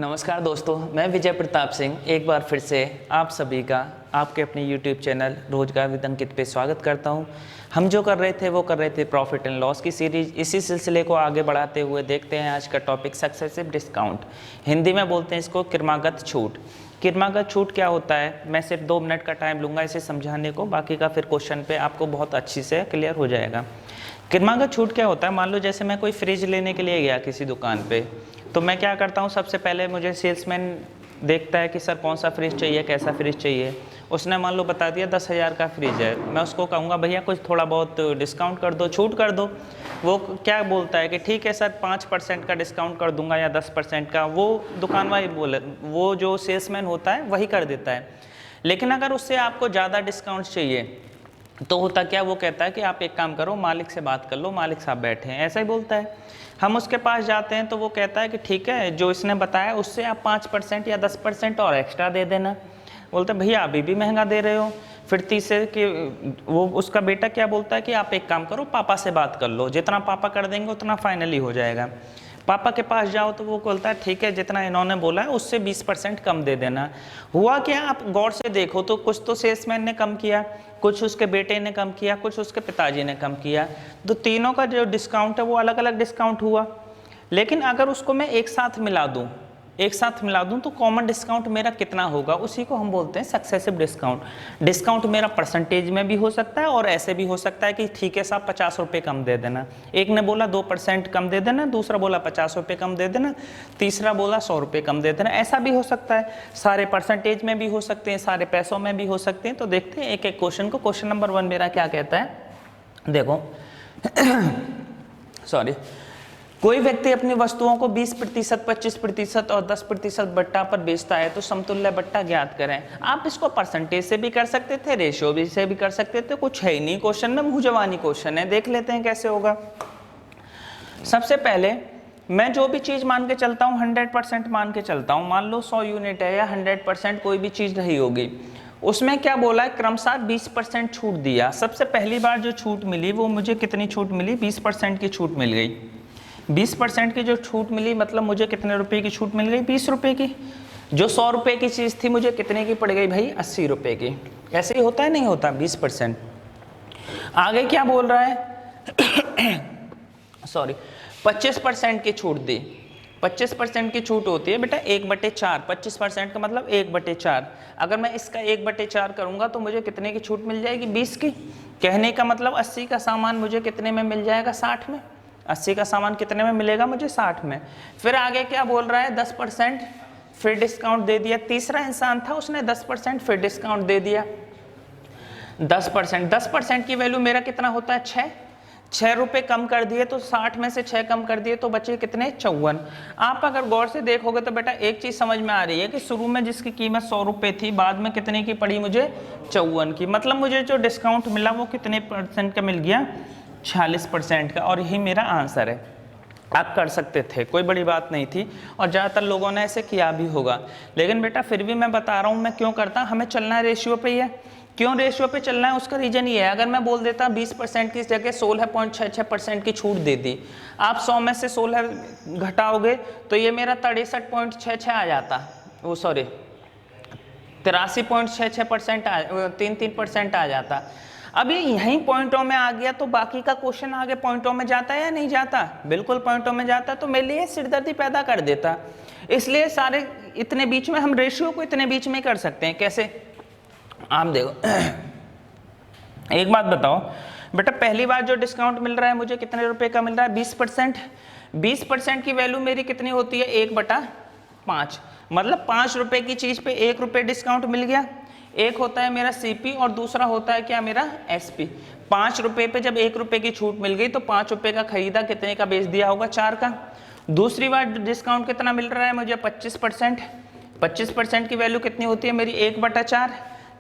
नमस्कार दोस्तों, मैं विजय प्रताप सिंह एक बार फिर से आप सभी का आपके अपने YouTube चैनल रोजगार विद अंकित पे स्वागत करता हूं। हम जो कर रहे थे प्रॉफिट एंड लॉस की सीरीज। इसी सिलसिले को आगे बढ़ाते हुए देखते हैं आज का टॉपिक सक्सेसिव डिस्काउंट। हिंदी में बोलते हैं इसको क्रमागत छूट। क्रमागत छूट क्या होता है, मैं सिर्फ 2 मिनट का टाइम लूँगा इसे समझाने को, बाकी का फिर क्वेश्चन पे आपको बहुत अच्छी से क्लियर हो जाएगा। क्रमागत छूट क्या होता है, मान लो जैसे मैं कोई फ्रिज लेने के लिए गया किसी दुकान पे, तो मैं क्या करता हूँ, सबसे पहले मुझे सेल्समैन देखता है कि सर कौन सा फ्रिज चाहिए, कैसा फ्रिज चाहिए। उसने मान लो बता दिया 10,000 का फ्रिज है, मैं उसको कहूँगा भैया कुछ थोड़ा बहुत डिस्काउंट कर दो, छूट कर दो। वो क्या बोलता है कि ठीक है सर 5% का डिस्काउंट कर दूंगा या 10% का। वो दुकान वाले बोले, वो जो सेल्समैन होता है वही कर देता है। लेकिन अगर उससे आपको ज़्यादा डिस्काउंट चाहिए तो होता क्या, वो कहता है कि आप एक काम करो, मालिक से बात कर लो, मालिक साहब बैठे हैं, ऐसा ही बोलता है। हम उसके पास जाते हैं तो वो कहता है कि ठीक है, जो इसने बताया उससे आप 5% या 10% और एक्स्ट्रा दे देना। बोलते भैया अभी भी महंगा दे रहे हो। फिर तीसरे कि वो उसका बेटा क्या बोलता है कि आप एक काम करो, पापा से बात कर लो, जितना पापा कर देंगे उतना फाइनली हो जाएगा। पापा के पास जाओ तो वो बोलता है ठीक है, जितना इन्होंने बोला है उससे 20% कम दे देना। हुआ क्या, आप गौर से देखो तो कुछ तो सेल्समैन ने कम किया, कुछ उसके बेटे ने कम किया, कुछ उसके पिताजी ने कम किया। तो तीनों का जो डिस्काउंट है वो अलग अलग डिस्काउंट हुआ। लेकिन अगर उसको मैं एक साथ मिला दूं तो कॉमन डिस्काउंट मेरा कितना होगा, उसी को हम बोलते हैं सक्सेसिव डिस्काउंट। डिस्काउंट मेरा परसेंटेज में भी हो सकता है और ऐसे भी हो सकता है कि ठीक है साहब 50 रुपये कम दे देना। एक ने बोला 2% कम दे देना, दूसरा बोला 50 रुपये कम दे देना, तीसरा बोला 100 रुपये कम दे देना। ऐसा भी हो सकता है, सारे परसेंटेज में भी हो सकते हैं, सारे पैसों में भी हो सकते हैं। तो देखते हैं एक एक क्वेश्चन को। क्वेश्चन नंबर 1 मेरा क्या कहता है, देखो सॉरी। कोई व्यक्ति अपनी वस्तुओं को 20%, 25% और 10% बट्टा पर बेचता है तो समतुल्य बट्टा ज्ञात करें। आप इसको परसेंटेज से भी कर सकते थे, रेशियो भी से भी कर सकते थे, कुछ है ही नहीं क्वेश्चन में, मुंह जवानी क्वेश्चन है। देख लेते हैं कैसे होगा। सबसे पहले मैं जो भी चीज मान के चलता हूँ 100% मान के चलता हूँ। मान लो 100 यूनिट है या 100% कोई भी चीज रही होगी, उसमें क्या बोला है, क्रमशः 20% छूट दिया। सबसे पहली बार जो छूट मिली वो मुझे कितनी छूट मिली, 20% की छूट मिल गई। 20% की जो छूट मिली मतलब मुझे कितने रुपए की छूट मिल गई, 20 रुपए की। जो 100 रुपए की चीज़ थी मुझे कितने की पड़ गई भाई, 80 रुपए की। ऐसे ही होता है, नहीं होता 20%। आगे क्या बोल रहा है सॉरी, 25% की छूट दी। 25% की छूट होती है बेटा 1/4। 25% का मतलब 1/4। अगर मैं इसका 1/4 करूंगा तो मुझे कितने की छूट मिल जाएगी, 20 की। कहने का मतलब 80 का सामान मुझे कितने में मिल जाएगा, 60 में। 80 का सामान कितने में मिलेगा मुझे, 60 में। फिर आगे क्या बोल रहा है, 10% फिर डिस्काउंट दे दिया। तीसरा इंसान था, उसने 10% फिर डिस्काउंट दे दिया। 10% की वैल्यू मेरा कितना होता है, 6 रुपए कम कर दिए तो 60 में से 6 कम कर दिए तो बचे कितने, 54। आप अगर गौर से देखोगे तो बेटा एक चीज समझ में आ रही है कि शुरू में जिसकी कीमत 100 रुपए थी, बाद में कितने की पड़ी मुझे, 54 की। मतलब मुझे जो डिस्काउंट मिला वो कितने % का मिल गया, 46% का। और यही मेरा आंसर है। आप कर सकते थे, कोई बड़ी बात नहीं थी, और ज़्यादातर लोगों ने ऐसे किया भी होगा। लेकिन बेटा फिर भी मैं बता रहा हूँ मैं क्यों करता, हमें चलना है रेशियो पे ही है। क्यों रेशियो पे चलना है, उसका रीजन ये है, अगर मैं बोल देता 20% की जगह 16.66% की छूट दे दी, आप 100 में से 16 घटाओगे तो ये मेरा 63.66 आ जाता, वो सॉरी 83.66% 3% आ जाता। अब ये यहीं पॉइंटों में आ गया तो बाकी का क्वेश्चन आगे पॉइंटों में जाता है या नहीं जाता, बिल्कुल पॉइंटों में जाता। तो मेरे लिए सिरदर्दी पैदा कर देता। इसलिए सारे इतने बीच में, हम रेशियो को इतने बीच में कर सकते हैं। कैसे, आप देखो एक बात बताओ बेटा, पहली बार जो डिस्काउंट मिल रहा है मुझे कितने रुपए का मिल रहा है, 20%। 20% की वैल्यू मेरी कितनी होती है, 1/5। मतलब 5 रुपए की चीज पे 1 रुपए डिस्काउंट मिल गया। एक होता है मेरा सीपी और दूसरा होता है क्या, मेरा एसपी। 5 रुपए पे जब 1 रुपए की छूट मिल गई तो 5 रुपए का खरीदा, कितने का बेच दिया होगा, 4 का। दूसरी बार डिस्काउंट कितना मिल रहा है मुझे, 25%। 25% की वैल्यू कितनी होती है मेरी, 1/4।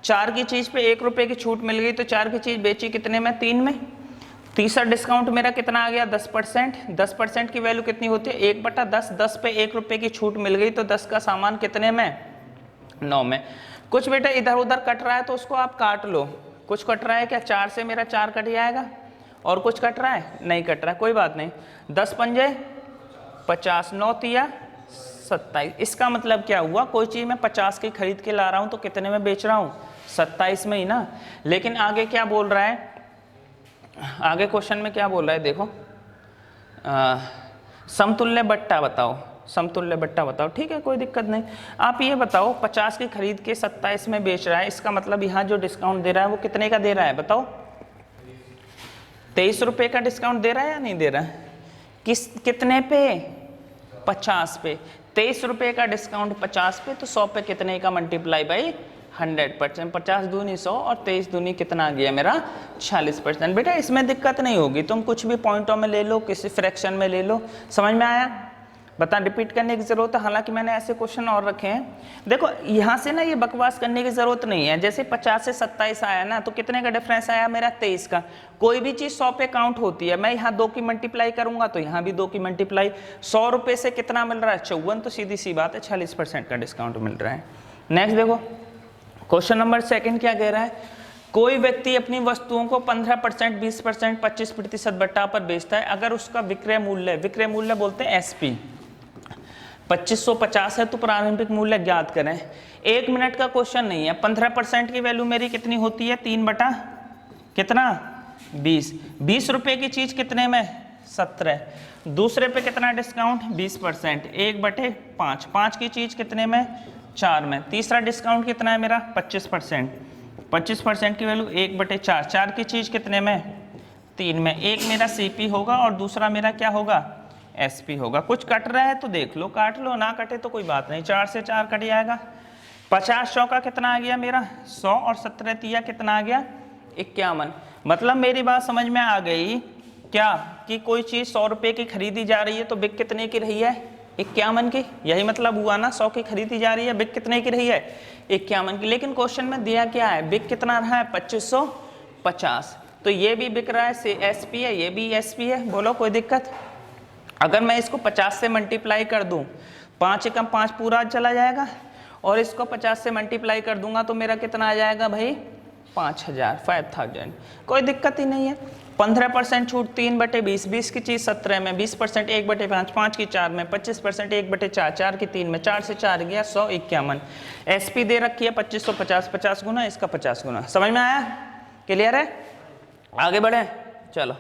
4 की चीज पे 1 रुपए की छूट मिल गई तो 4 की चीज बेची कितने में, 3 में। तीसरा डिस्काउंट मेरा कितना आ गया, 10%। 10% की वैल्यू कितनी होती है, 1/10। 10 पे 1 रुपए की छूट मिल गई तो 10 का सामान कितने में, 9 में। कुछ बेटा इधर उधर कट रहा है तो उसको आप काट लो। कुछ कट रहा है क्या, 4 से मेरा 4 कट जाएगा, और कुछ कट रहा है, नहीं कट रहा है, कोई बात नहीं। 10 पंजे 50, 9 तिया 27। इसका मतलब क्या हुआ, कोई चीज़ मैं 50 की खरीद के ला रहा हूँ तो कितने में बेच रहा हूँ, 27 में ही ना। लेकिन आगे क्या बोल रहा है, आगे क्वेश्चन में क्या बोल रहा है देखो, समतुल्य बट्टा बताओ, समतुल्य बट्टा बताओ। ठीक है, कोई दिक्कत नहीं। आप ये बताओ 50 की खरीद के 27 में बेच रहा है, इसका मतलब यहाँ जो डिस्काउंट दे रहा है वो कितने का दे रहा है बताओ, 23 रुपये का डिस्काउंट दे रहा है या नहीं दे रहा है, कितने पे, 50 पे। 23 रुपये का डिस्काउंट 50 पे, तो 100 पे कितने का मल्टीप्लाई बाई 100%, 50 दूनी 100 और 23 दूनी कितना आ गया मेरा 46%। बेटा इसमें दिक्कत नहीं होगी, तुम कुछ भी पॉइंटों में ले लो, किसी फ्रैक्शन में ले लो, समझ में आया। बता, रिपीट करने की जरूरत है, हालांकि मैंने ऐसे क्वेश्चन और रखे हैं। देखो यहाँ से ना ये बकवास करने की जरूरत नहीं है। जैसे 50 से 27 आया ना, तो कितने का डिफरेंस आया मेरा 23 का। कोई भी चीज 100 पे काउंट होती है, मैं यहाँ 2 की मल्टीप्लाई करूंगा तो यहाँ भी 2 की मल्टीप्लाई। 100 रुपये से कितना मिल रहा है 54, तो सीधी सी बात है 46% का डिस्काउंट मिल रहा है। नेक्स्ट देखो क्वेश्चन नंबर 2 क्या कह रहा है, कोई व्यक्ति अपनी वस्तुओं को 15%, 20%, 25% बट्टा पर बेचता है। अगर उसका विक्रय मूल्य बोलते हैं एसपी 2550 है, तो प्रारंभिक मूल्य ज्ञात करें। 1 मिनट का क्वेश्चन नहीं है। 15% की वैल्यू मेरी कितनी होती है, 3 बटा कितना 20। 20 रुपये की चीज कितने में 17। दूसरे पे कितना डिस्काउंट 20%, 1/5। 5 की चीज कितने में 4 में। तीसरा डिस्काउंट कितना है मेरा 25%। 25% की वैल्यू 1/4। 4 की चीज कितने में 3 में। एक मेरा सीपी होगा और दूसरा मेरा क्या होगा एसपी होगा। कुछ कट रहा है तो देख लो, काट लो, ना कटे तो कोई बात नहीं। 4 से 4 कट जाएगा। 50 100 का कितना आ गया मेरा 100 और 17 तिया कितना आ गया 51। मतलब मेरी बात समझ में आ गई क्या, कि कोई चीज 100 रुपये की खरीदी जा रही है तो बिक कितने की रही है 51 की। यही मतलब हुआ ना, 100 की खरीदी जा रही है, बिक कितने की रही है 51 की। लेकिन क्वेश्चन में दिया क्या है, बिक कितना रहा है 2550। तो ये भी बिक रहा है एसपी है, ये भी एसपी है। बोलो कोई दिक्कत। अगर मैं इसको 50 से मल्टीप्लाई कर दूं, 5 एकम 5 पूरा चला जाएगा, और इसको 50 से मल्टीप्लाई कर दूंगा तो मेरा कितना आ जाएगा भाई 5000। कोई दिक्कत ही नहीं है। 15% छूट 3/20, 20 की चीज 17 में, 20% 1/5, 5 की 4 में, 25% 1/4, 4 की 3 में, 4 से 4 गया 151। एसपी दे रखी है 2550, 50 गुना, इसका 50 गुना। समझ में आया, क्लियर है। आगे बढ़े, चलो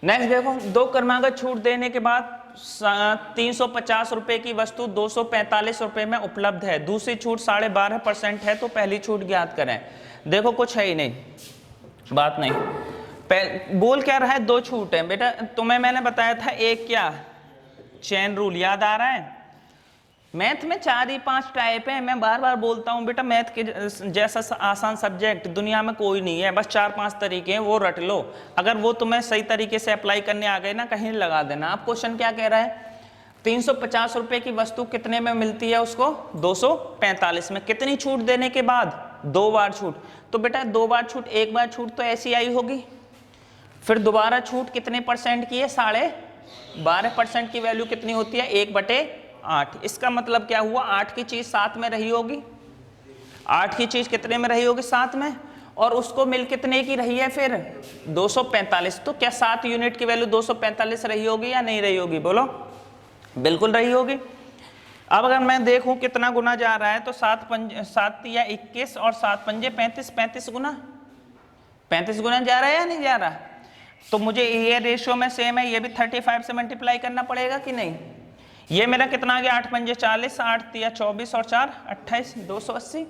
नेक्स्ट देखो। 2 क्रमागत छूट देने के बाद 350 रुपए की वस्तु 245 रुपए में उपलब्ध है। दूसरी छूट 12.5% है, तो पहली छूट ज्ञात करें। देखो कुछ है ही नहीं, बात नहीं। बोल क्या रहा है, 2 छूट है। बेटा तुम्हें मैंने बताया था एक क्या चेन रूल, याद आ रहा है। मैथ में 4 ही 5 टाइप है। मैं बार बार बोलता हूँ बेटा, मैथ के जैसा आसान सब्जेक्ट दुनिया में कोई नहीं है। बस 4-5 तरीके हैं, वो रट लो। अगर वो तुम्हें सही तरीके से अप्लाई करने आ गए ना, कहीं लगा देना। अब क्वेश्चन क्या कह रहा है, 350 रुपए की वस्तु कितने में मिलती है उसको 245 में। कितनी छूट देने के बाद 2 बार छूट। तो बेटा 2 बार छूट, 1 बार छूट तो ऐसी आई होगी। फिर दोबारा छूट कितने परसेंट की है 12.5% की वैल्यू कितनी होती है 1/8। इसका मतलब क्या हुआ, 8 की चीज 7 में रही होगी। 8 की चीज कितने में रही होगी 7 में, और उसको मिल कितने की रही है फिर 245। तो क्या 7 यूनिट की वैल्यू 245 रही होगी या नहीं रही होगी, बोलो। बिल्कुल रही होगी। अब अगर मैं देखूं कितना गुना जा रहा है, तो 7 या 21 और 7 पंजे 35, 35 गुना जा रहा है या नहीं जा रहा। तो मुझे ये रेशियो में सेम है, ये भी 35 से मल्टीप्लाई करना पड़ेगा कि नहीं। ये मेरा कितना आ गया 8 पंजे 40, 8 तिया 24 और 4 28, 280।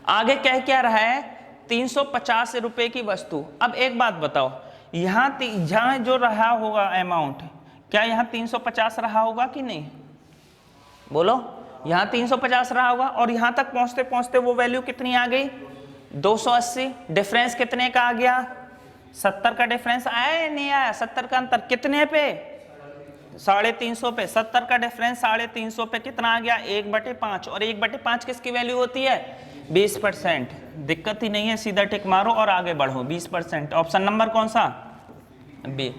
आगे कह क्या रहा है 350 रुपए की वस्तु। अब एक बात बताओ, यहाँ जो रहा होगा अमाउंट, क्या यहाँ 350 रहा होगा कि नहीं, बोलो। यहाँ 350 रहा होगा, और यहाँ तक पहुंचते पहुंचते वो वैल्यू कितनी आ गई 280। डिफरेंस कितने का आ गया 70 का डिफरेंस आया या नहीं आया। 70 का अंतर कितने पे 350 पे। 70 का डिफरेंस 350 पे कितना आ गया 1/5, और 1/5 किसकी वैल्यू होती है 20%। दिक्कत ही नहीं है, सीधा टिक मारो और आगे बढ़ो। 20%, ऑप्शन नंबर कौन सा बी।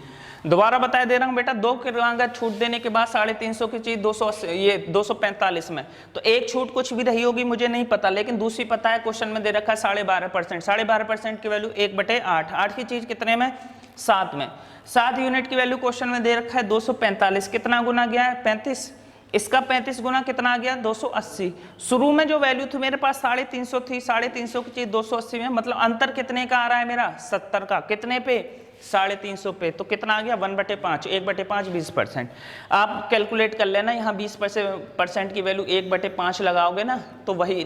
दोबारा बता दे रहा हूं बेटा, 2 क्रमागत छूट देने के बाद 350 की चीज 280, ये 245 में, तो एक छूट कुछ भी रही होगी मुझे नहीं पता, लेकिन दूसरी पता है। क्वेश्चन में दे रखा है 12.5%। 12.5% की वैल्यू 1/8। 8 की चीज कितने में 7 में। 7 यूनिट की वैल्यू क्वेश्चन में दे रखा है 245। कितना गुना गया है 35, इसका 35 गुना कितना आ गया 280। शुरू में जो वैल्यू थी मेरे पास 350 थी, 350 की चीज 280 में, मतलब अंतर कितने का आ रहा है मेरा 70 का, कितने पे 350 पे, तो कितना आ गया 1/5, 1/5 20%। आप कैलकुलेट कर लेना, यहाँ 20% की वैल्यू 1/5 लगाओगे ना तो वही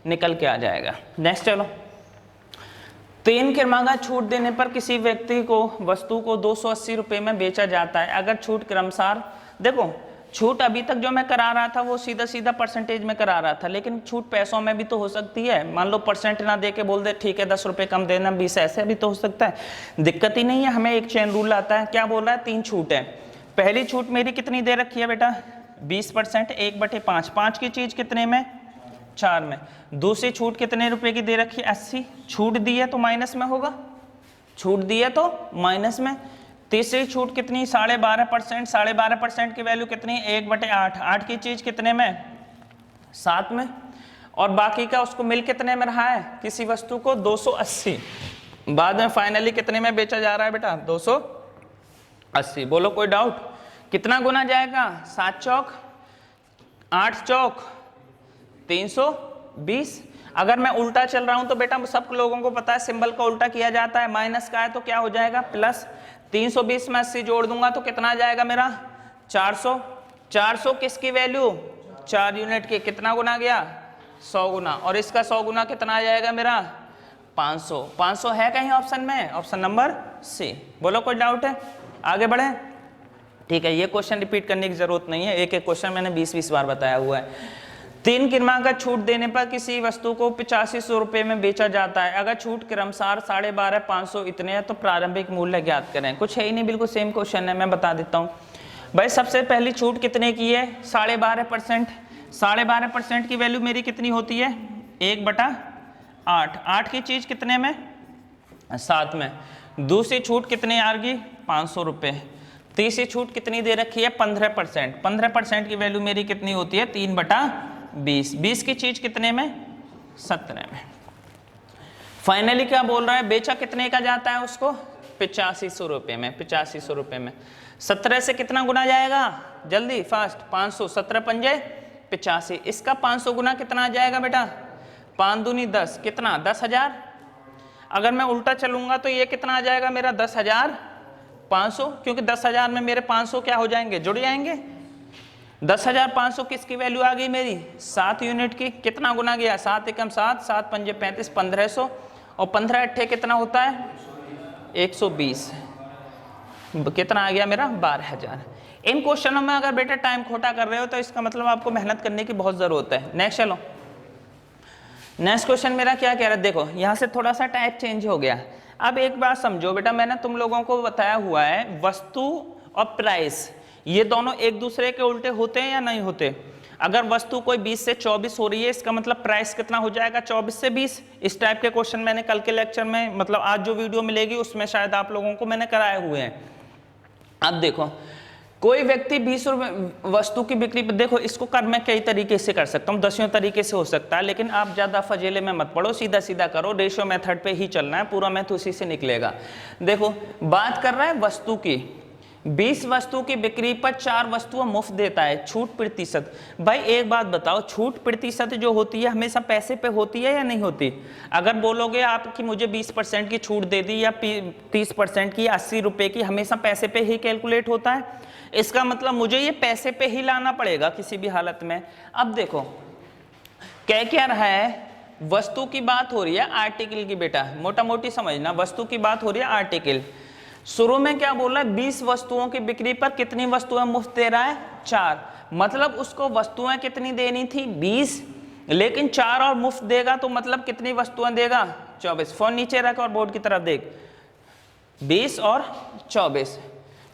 निकल के आ जाएगा। नेक्स्ट चलो, 3 क्रमांक छूट देने पर किसी व्यक्ति को वस्तु को 280 रुपये में बेचा जाता है। अगर छूट क्रमशः, देखो छूट अभी तक जो मैं करा रहा था वो सीधा सीधा परसेंटेज में करा रहा था, लेकिन छूट पैसों में भी तो हो सकती है। मान लो परसेंट ना दे के बोल दे ठीक है 10 रुपये कम देना 20, ऐसे भी तो हो सकता है, दिक्कत ही नहीं है। हमें एक चेन रूल आता है, क्या बोल रहा है 3 छूट है। पहली छूट मेरी कितनी दे रखी है बेटा 20%, 1/5, 5 की चीज कितने में 4 में। दूसरी छूट कितने रुपए की दे रखी है 80, छूट दी है तो माइनस में होगा, छूट दी है तो माइनस में। तीसरी छूट कितनी 12.5%, 12.5% की वैल्यू कितनी 1/8, 8 की चीज कितने में 7 में, और बाकी का उसको मिल कितने में रहा है किसी वस्तु को 280, बाद में फाइनली कितने में बेचा जा रहा है बेटा 280। बोलो कोई डाउट, कितना गुना जाएगा 7 चौक 8 चौक 320। अगर मैं उल्टा चल रहा हूं तो बेटा सब लोगों को पता है सिंबल का उल्टा किया जाता है, माइनस का है तो क्या हो जाएगा प्लस। 320 में 80 जोड़ दूंगा तो कितना आ जाएगा मेरा 400। 400 किसकी वैल्यू 4 यूनिट की, कितना गुना गया 100 गुना, और इसका 100 गुना कितना आ जाएगा मेरा 500। 500 है कहीं ऑप्शन में, ऑप्शन नंबर सी। बोलो कोई डाउट है, आगे बढ़े। ठीक है, ये क्वेश्चन रिपीट करने की जरूरत नहीं है, एक एक क्वेश्चन मैंने 20-20 बार बताया हुआ है। 3 क्रमांक छूट देने पर किसी वस्तु को 8500 रुपये में बेचा जाता है। अगर छूट क्रमशः 12.5, 500 इतने हैं तो प्रारंभिक मूल्य ज्ञात करें। कुछ है ही नहीं, बिल्कुल सेम क्वेश्चन है, मैं बता देता हूँ भाई। सबसे पहली छूट कितने की है 12.5%, 12.5% की वैल्यू मेरी कितनी होती है 1/8, 8 की चीज कितने में 7 में। दूसरी छूट कितने आ गई 500 रुपये। तीसरी छूट कितनी दे रखी है 15%, 15% की वैल्यू मेरी कितनी होती है 3/20, 20 की चीज कितने में 17 में। फाइनली क्या बोल रहा है बेचा कितने का जाता है उसको 8500 रुपये में, 8500 रुपये में। 17 से कितना गुना जाएगा जल्दी फास्ट 500, 17 पंजे 85, इसका 500 गुना कितना आ जाएगा बेटा 5 दूनी 10, कितना 10,000। अगर मैं उल्टा चलूंगा तो ये कितना आ जाएगा मेरा 10,500, क्योंकि 10,000 में मेरे 500 क्या हो जाएंगे जुड़ जाएंगे। 10,500 किसकी वैल्यू आ गई मेरी 7 यूनिट की, कितना गुना गया 7 एकम 7, 7 पंजे 35, 1500, और 15 अट्ठे कितना होता है 120, कितना आ गया मेरा 12,000। इन क्वेश्चनों में अगर बेटा टाइम खोटा कर रहे हो तो इसका मतलब आपको मेहनत करने की बहुत जरूरत है। नेक्स्ट चलो, नेक्स्ट क्वेश्चन मेरा क्या कह रहा है, देखो यहाँ से थोड़ा सा टाइप चेंज हो गया। अब एक बात समझो बेटा, मैंने तुम लोगों को बताया हुआ है वस्तु और प्राइस ये दोनों एक दूसरे के उल्टे होते हैं या नहीं होते। अगर वस्तु कोई 20 से 24 हो रही है इसका मतलब प्राइस कितना हो जाएगा 24 से 20। इस टाइप के क्वेश्चन मैंने कल के लेक्चर में मतलब आज जो वीडियो मिलेगी उसमें शायद आप लोगों को मैंने कराए हुए हैं। अब देखो कोई व्यक्ति 20 रुपये वस्तु की बिक्री पर, देखो इसको कर मैं कई तरीके से कर सकता हूँ, 10 तरीके से हो सकता है, लेकिन आप ज़्यादा फजेले में मत पड़ो, सीधा सीधा करो, रेशियो मेथड पे ही चलना है, पूरा मैथ उसी से निकलेगा। देखो बात कर रहा है वस्तु की, 20 वस्तु की बिक्री पर 4 वस्तुएं मुफ्त देता है, छूट प्रतिशत। भाई एक बात बताओ, छूट प्रतिशत जो होती है हमेशा पैसे पे होती है या नहीं होती। अगर बोलोगे आप कि मुझे 20% की छूट दे दी या 30% की 80 रुपये की, हमेशा पैसे पे ही कैलकुलेट होता है, इसका मतलब मुझे ये पैसे पे ही लाना पड़ेगा किसी भी हालत में। अब देखो कह क्या रहा है, वस्तु की बात हो रही है आर्टिकल की, बेटा मोटा मोटी समझना, वस्तु की बात हो रही है आर्टिकल। शुरू में क्या बोल रहा है 20 वस्तुओं की बिक्री पर कितनी वस्तुएं मुफ्त दे रहा है 4, मतलब उसको वस्तुएं कितनी देनी थी 20, लेकिन 4 और मुफ्त देगा तो मतलब कितनी वस्तुएं देगा 24। फोन नीचे रख और बोर्ड की तरफ देख, 20 और 24,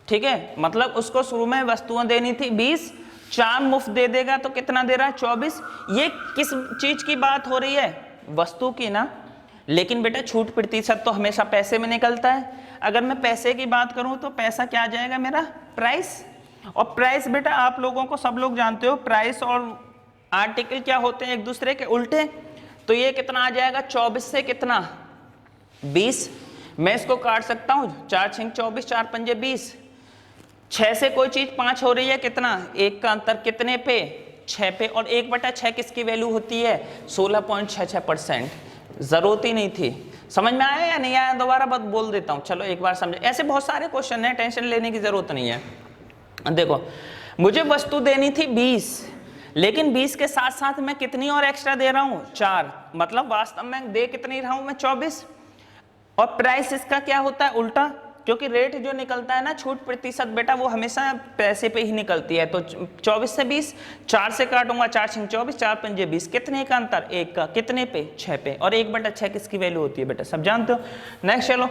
ठीक है, मतलब उसको शुरू में वस्तुएं देनी थी 20, 4 मुफ्त दे देगा तो कितना दे रहा है 24। ये किस चीज की बात हो रही है वस्तु की ना, लेकिन बेटा छूट प्रतिशत तो हमेशा पैसे में निकलता है। अगर मैं पैसे की बात करूं तो पैसा क्या आ जाएगा मेरा प्राइस, और प्राइस बेटा आप लोगों को सब लोग जानते हो प्राइस और आर्टिकल क्या होते हैं एक दूसरे के उल्टे, तो ये कितना आ जाएगा 24 से कितना 20, मैं इसको काट सकता हूं 4 6 24, 4 पंजे 20, 6 से कोई चीज 5 हो रही है, कितना, 1 का अंतर, कितने पे, 6 पे, और 1/6 किसकी वैल्यू होती है, 16.66%। जरूरत ही नहीं थी। समझ में आया या नहीं आया, दोबारा बात बोल देता हूं, चलो एक बार समझे। ऐसे बहुत सारे क्वेश्चन हैं, टेंशन लेने की जरूरत नहीं है। देखो, मुझे वस्तु देनी थी 20, लेकिन 20 के साथ साथ मैं कितनी और एक्स्ट्रा दे रहा हूं, 4, मतलब वास्तव में दे कितनी रहा हूं मैं, 24। और प्राइस इसका क्या होता है, उल्टा, क्योंकि रेट जो निकलता है ना, छूट प्रतिशत बेटा, वो हमेशा पैसे पे ही निकलती है। तो 24 से 20, 4 से काटूंगा, 4 6 24, 4 5 20, कितने का अंतर, 1 का, कितने पे, 6 पे, और 1/6 किसकी वैल्यू होती है बेटा, सब जानते हो। नेक्स्ट चलो,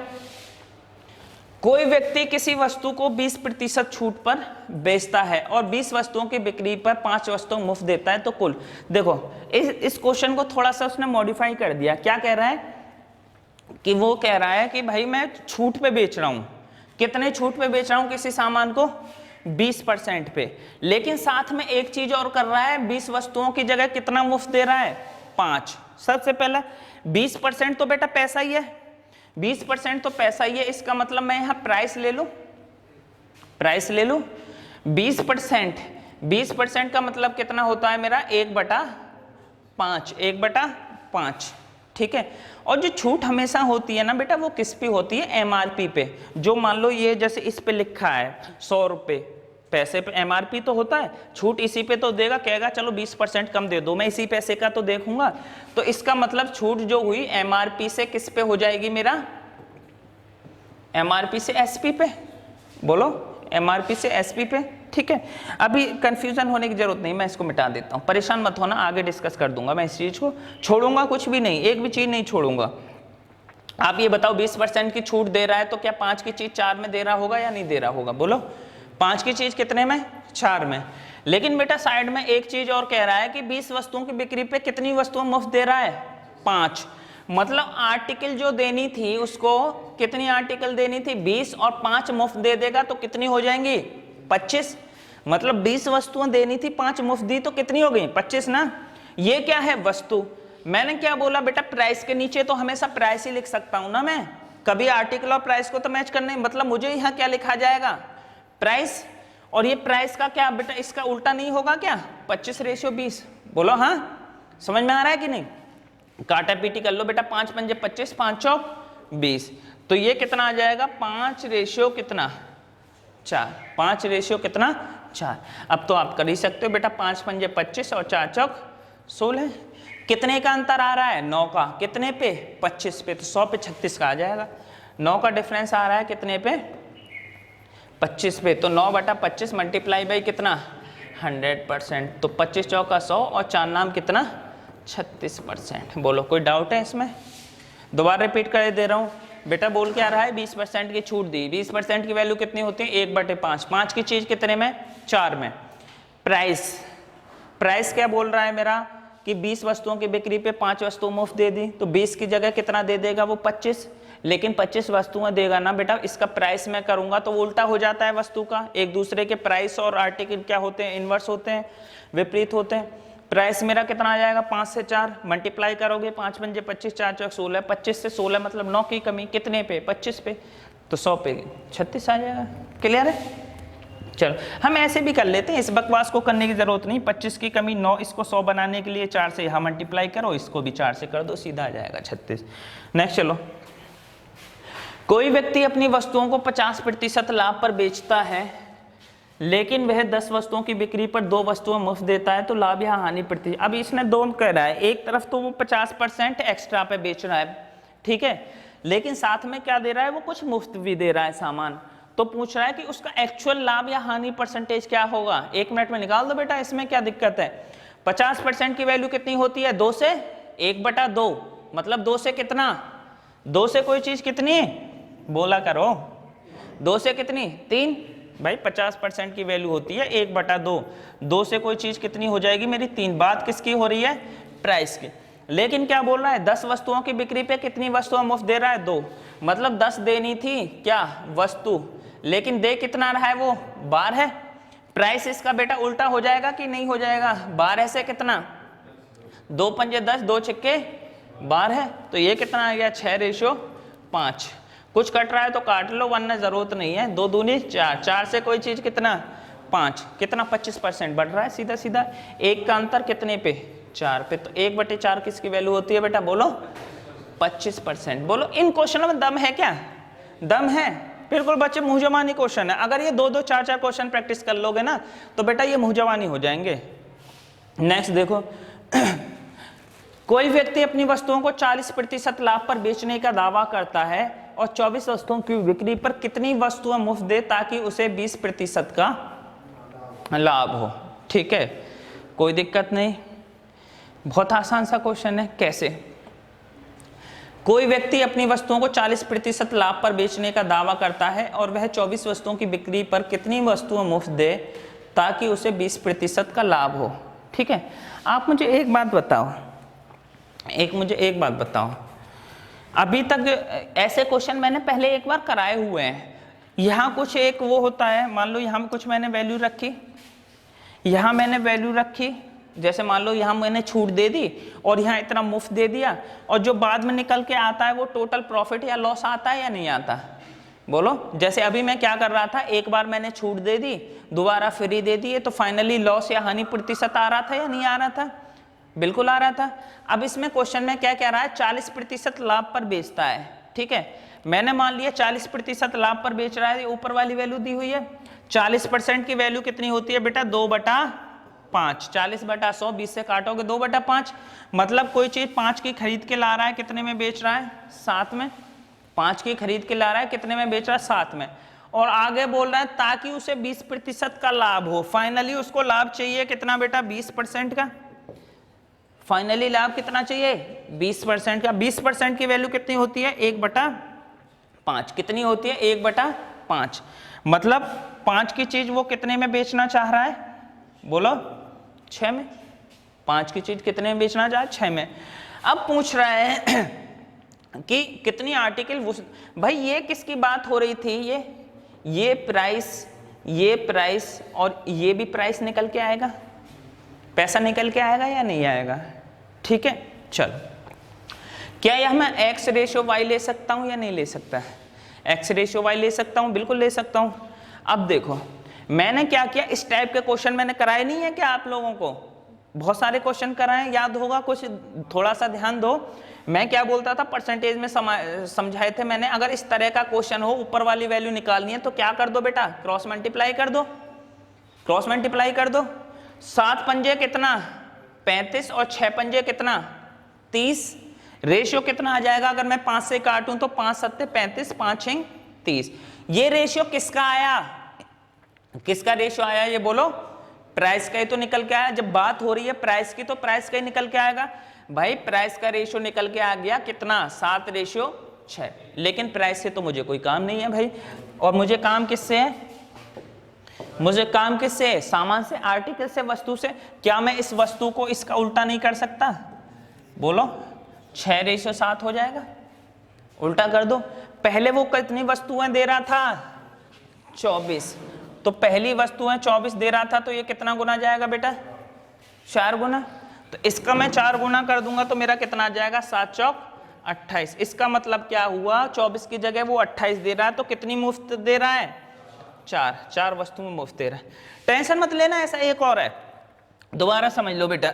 कोई व्यक्ति किसी वस्तु को 20% छूट पर बेचता है और 20 वस्तुओं की बिक्री पर 5 वस्तुएं मुफ्त देता है, तो कुल, देखो इस क्वेश्चन को थोड़ा सा उसने मॉडिफाई कर दिया। क्या कह रहा है कि वो कह रहा है कि भाई मैं छूट पे बेच रहा हूं, कितने छूट पे बेच रहा हूं किसी सामान को, 20% पे, लेकिन साथ में एक चीज और कर रहा है, 20 वस्तुओं की जगह कितना मुफ्त दे रहा है, 5। सबसे पहले 20% तो बेटा पैसा ही है, 20% तो पैसा ही है, इसका मतलब मैं यहां प्राइस ले लूं, प्राइस ले लूं। 20% का मतलब कितना होता है मेरा, 1/5, 1/5, ठीक है। और जो छूट हमेशा होती है ना बेटा, वो किस पे होती है, एमआरपी पे। जो मान लो ये जैसे इस पे लिखा है 100 रुपए, पैसे पे एमआरपी तो होता है, छूट इसी पे तो देगा, कहेगा चलो 20% कम दे दो, मैं इसी पैसे का तो देखूंगा। तो इसका मतलब छूट जो हुई एमआरपी से किस पे हो जाएगी मेरा, एमआरपी से एसपी पे, बोलो एमआरपी से एसपी पे, ठीक है। अभी कंफ्यूजन होने की जरूरत नहीं, मैं इसको मिटा देता हूं, परेशान मत होना, आगे डिस्कस कर दूंगा मैं इस चीज को, छोड़ूंगा कुछ भी नहीं, एक भी चीज नहीं छोड़ूंगा। आप ये बताओ 20% की छूट दे रहा है तो क्या 5 की चीज 4 में दे रहा होगा या नहीं दे रहा होगा, बोलो। 5 की चीज कितने में, 4 में। लेकिन बेटा साइड में एक चीज और कह रहा है कि 20 वस्तुओं की बिक्री पे कितनी वस्तुएं मुफ्त दे रहा है, 5। मतलब आर्टिकल जो देनी थी उसको, कितनी आर्टिकल देनी थी, 20, और 5 मुफ्त दे देगा तो कितनी हो जाएंगी, 25। मतलब 20 वस्तुएं देनी थी, 5 मुफ्त दी तो कितनी हो गई, 25 ना। ये क्या है, वस्तु। मैंने क्या बोला बेटा, प्राइस के नीचे तो हमेशा प्राइस ही लिख सकता हूं ना मैं, कभी आर्टिकल और प्राइस को तो मैच करना, मतलब मुझे यहाँ क्या लिखा जाएगा, प्राइस। और ये प्राइस का क्या बेटा, इसका उल्टा नहीं होगा क्या, 25/20, बोलो हाँ, समझ में आ रहा है कि नहीं। काटा पीटी कर लो बेटा, 5 पंजे 25, 5 चौक 20, तो ये कितना आ जाएगा, 5 कितना 4, 5 कितना 4। अब तो आप कर ही सकते हो बेटा, 5 पंजे 25 और 4 चौक 16। कितने का अंतर आ रहा है, 9 का, कितने पे, 25 पे, तो 100 पे 36 का आ जाएगा। 9 का डिफरेंस आ रहा है कितने पे, 25 पे, तो 9/25 मल्टीप्लाई बाई कितना, 100%, तो 25 चौका 100 और 4 नाम कितना, 36%। बोलो कोई डाउट है इसमें, दोबारा रिपीट कर दे रहा हूँ बेटा, बोल क्या रहा है, 20% की छूट दी, 20% की वैल्यू कितनी होती है, 1/5, 5 की चीज कितने में, 4 में। प्राइस, प्राइस क्या बोल रहा है मेरा कि 20 वस्तुओं की बिक्री पे 5 वस्तु मुफ्त दे दी, तो 20 की जगह कितना दे देगा वो, 25, लेकिन 25 वस्तुएं देगा ना बेटा, इसका प्राइस मैं करूंगा तो वो उल्टा हो जाता है वस्तु का, एक दूसरे के प्राइस और आर्टिकल क्या होते हैं, इनवर्स होते हैं, विपरीत होते हैं। प्राइस मेरा कितना आ जाएगा, 5 से 4 मल्टीप्लाई करोगे, 5 पंजे 25, 4 चौक 16, 25 से 16 मतलब 9 की कमी, कितने पे, 25 पे, तो 100 पे 36 आ जाएगा। क्लियर है, चलो हम ऐसे भी कर लेते हैं, इस बकवास को करने की जरूरत नहीं। 25 की कमी 9, इसको 100 बनाने के लिए 4 से यहाँ मल्टीप्लाई करो, इसको भी 4 से कर दो, सीधा आ जाएगा 36। नेक्स्ट चलो, कोई व्यक्ति अपनी वस्तुओं को 50% लाभ पर बेचता है, लेकिन वह 10 वस्तुओं की बिक्री पर 2 वस्तुएं मुफ्त देता है, तो लाभ या हानि प्रतिशत। अब इसने दोनों कह रहा है, एक तरफ तो वो 50% एक्स्ट्रा पे बेच रहा है, ठीक है, लेकिन साथ में क्या दे रहा है, वो कुछ मुफ्त भी दे रहा है सामान, तो पूछ रहा है कि उसका एक्चुअल लाभ या हानि परसेंटेज क्या होगा। 1 मिनट में निकाल दो बेटा, इसमें क्या दिक्कत है। 50% की वैल्यू कितनी होती है, 2 से 1/2, मतलब 2 से कितना, 2 से कोई चीज कितनी, बोला करो, 2 से कितनी, 3। भाई 50% की वैल्यू होती है 1/2, 2 से कोई चीज कितनी हो जाएगी मेरी, 3। बात किसकी हो रही है, प्राइस की। लेकिन क्या बोल रहा है, 10 वस्तुओं की बिक्री पे कितनी वस्तुएं मुफ्त दे रहा है, 2, मतलब 10 देनी थी क्या वस्तु, लेकिन दे कितना रहा है वो, 12 है। प्राइस इसका बेटा उल्टा हो जाएगा कि नहीं हो जाएगा, 12 से कितना, 2 पंजे 10, 2 छक्के 12 है, तो ये कितना आ गया, 6/5। कुछ कट रहा है तो काट लो, वरना जरूरत नहीं है। 2 दूनी 4, 4 से कोई चीज कितना 5, कितना 25% बढ़ रहा है सीधा सीधा। 1 का अंतर कितने पे 4 पे, तो 1/4 किसकी वैल्यू होती है बेटा, बोलो 25%। बोलो इन क्वेश्चनों में दम है क्या, दम है? बिल्कुल बच्चे मुंह जबानी क्वेश्चन है। अगर ये 2-2 4-4 क्वेश्चन प्रैक्टिस कर लोगे ना तो बेटा ये मुंह जबानी हो जाएंगे। नेक्स्ट देखो कोई व्यक्ति अपनी वस्तुओं को 40% लाभ पर बेचने का दावा करता है और 24 वस्तुओं की बिक्री पर कितनी वस्तुएं मुफ्त दे ताकि उसे 20% का लाभ हो। ठीक है, कोई दिक्कत नहीं, बहुत आसान सा क्वेश्चन है। कैसे? कोई व्यक्ति अपनी वस्तुओं को 40% लाभ पर बेचने का दावा करता है और वह 24 वस्तुओं की बिक्री पर कितनी वस्तुएं मुफ्त दे ताकि उसे 20% का लाभ हो। ठीक है, आप मुझे एक बात बताओ, अभी तक ऐसे क्वेश्चन मैंने पहले एक बार कराए हुए हैं। यहाँ कुछ एक वो होता है, मान लो यहाँ कुछ मैंने वैल्यू रखी, यहाँ मैंने वैल्यू रखी, जैसे मान लो यहाँ मैंने छूट दे दी और यहाँ इतना मुफ्त दे दिया, और जो बाद में निकल के आता है वो टोटल प्रॉफिट या लॉस आता है या नहीं आता? बोलो। जैसे अभी मैं क्या कर रहा था, एक बार मैंने छूट दे दी, दोबारा फ्री दे दिए, तो फाइनली लॉस या हानि प्रतिशत आ रहा था या नहीं आ रहा था? बिल्कुल आ रहा था। अब इसमें क्वेश्चन में क्या कह रहा है, 40% लाभ पर बेचता है। ठीक है, मैंने मान लिया 40% लाभ पर बेच रहा है, ऊपर वाली वैल्यू दी हुई है। 40% की वैल्यू कितनी होती है बेटा, 2/5। 40/100, 20 से काटोगे 2/5, मतलब कोई चीज 5 की खरीद के ला रहा है, कितने में बेच रहा है, 7 में। 5 की खरीद के ला रहा है, कितने में बेच रहा है, 7 में। और आगे बोल रहा है ताकि उसे 20% का लाभ हो। फाइनली उसको लाभ चाहिए कितना बेटा, 20% का। फाइनली लाभ कितना चाहिए, 20% का। 20% की वैल्यू कितनी होती है, 1/5। कितनी होती है, 1/5। मतलब 5 की चीज वो कितने में बेचना चाह रहा है, बोलो 6 में। 5 की चीज कितने में बेचना चाह रहा है, 6 में। अब पूछ रहा है कि कितनी आर्टिकल। भाई ये किसकी बात हो रही थी, ये प्राइस और ये भी प्राइस निकल के आएगा, पैसा निकल के आएगा या नहीं आएगा? ठीक है, चलो। क्या यह मैं x/y ले सकता हूं या नहीं ले सकता? x/y ले सकता हूं, बिल्कुल ले सकता हूं। अब देखो मैंने क्या किया, इस टाइप के क्वेश्चन मैंने कराए नहीं है क्या आप लोगों को? बहुत सारे क्वेश्चन कराए, याद होगा कुछ, थोड़ा सा ध्यान दो। मैं क्या बोलता था, परसेंटेज में समझाए थे मैंने। अगर इस तरह का क्वेश्चन हो, ऊपर वाली वैल्यू निकालनी है तो क्या कर दो बेटा, क्रॉस मल्टीप्लाई कर दो। 7 पंजे कितना, 35, और 6 पंजे कितना, 30। रेशियो कितना आ जाएगा, अगर मैं 5 से काटूं तो 5 7 35, 5 6 30। ये रेशियो किसका आया, किसका रेशियो आया, ये बोलो? प्राइस का ही तो निकल के आया। जब बात हो रही है प्राइस की तो प्राइस का ही निकल के आएगा। भाई प्राइस का रेशियो निकल के आ गया कितना, 7/6। लेकिन प्राइस से तो मुझे कोई काम नहीं है भाई, और मुझे काम किससे है, सामान से, आर्टिकल से, वस्तु से। क्या मैं इस वस्तु को इसका उल्टा नहीं कर सकता, बोलो? 6/7 हो जाएगा, उल्टा कर दो। पहले वो कितनी वस्तुएं दे रहा था, 24, तो पहली वस्तुएं 24 दे रहा था, तो ये कितना गुना जाएगा बेटा, 4 गुना। तो इसका मैं 4 गुना कर दूंगा तो मेरा कितना आ जाएगा, 7 चौक 28। इसका मतलब क्या हुआ, 24 की जगह वो 28 दे रहा है, तो कितनी मुफ्त दे रहा है, 4 वस्तुएं मुफ्त दे रहा है। टेंशन मत लेना, ऐसा एक और है, दोबारा समझ लो बेटा।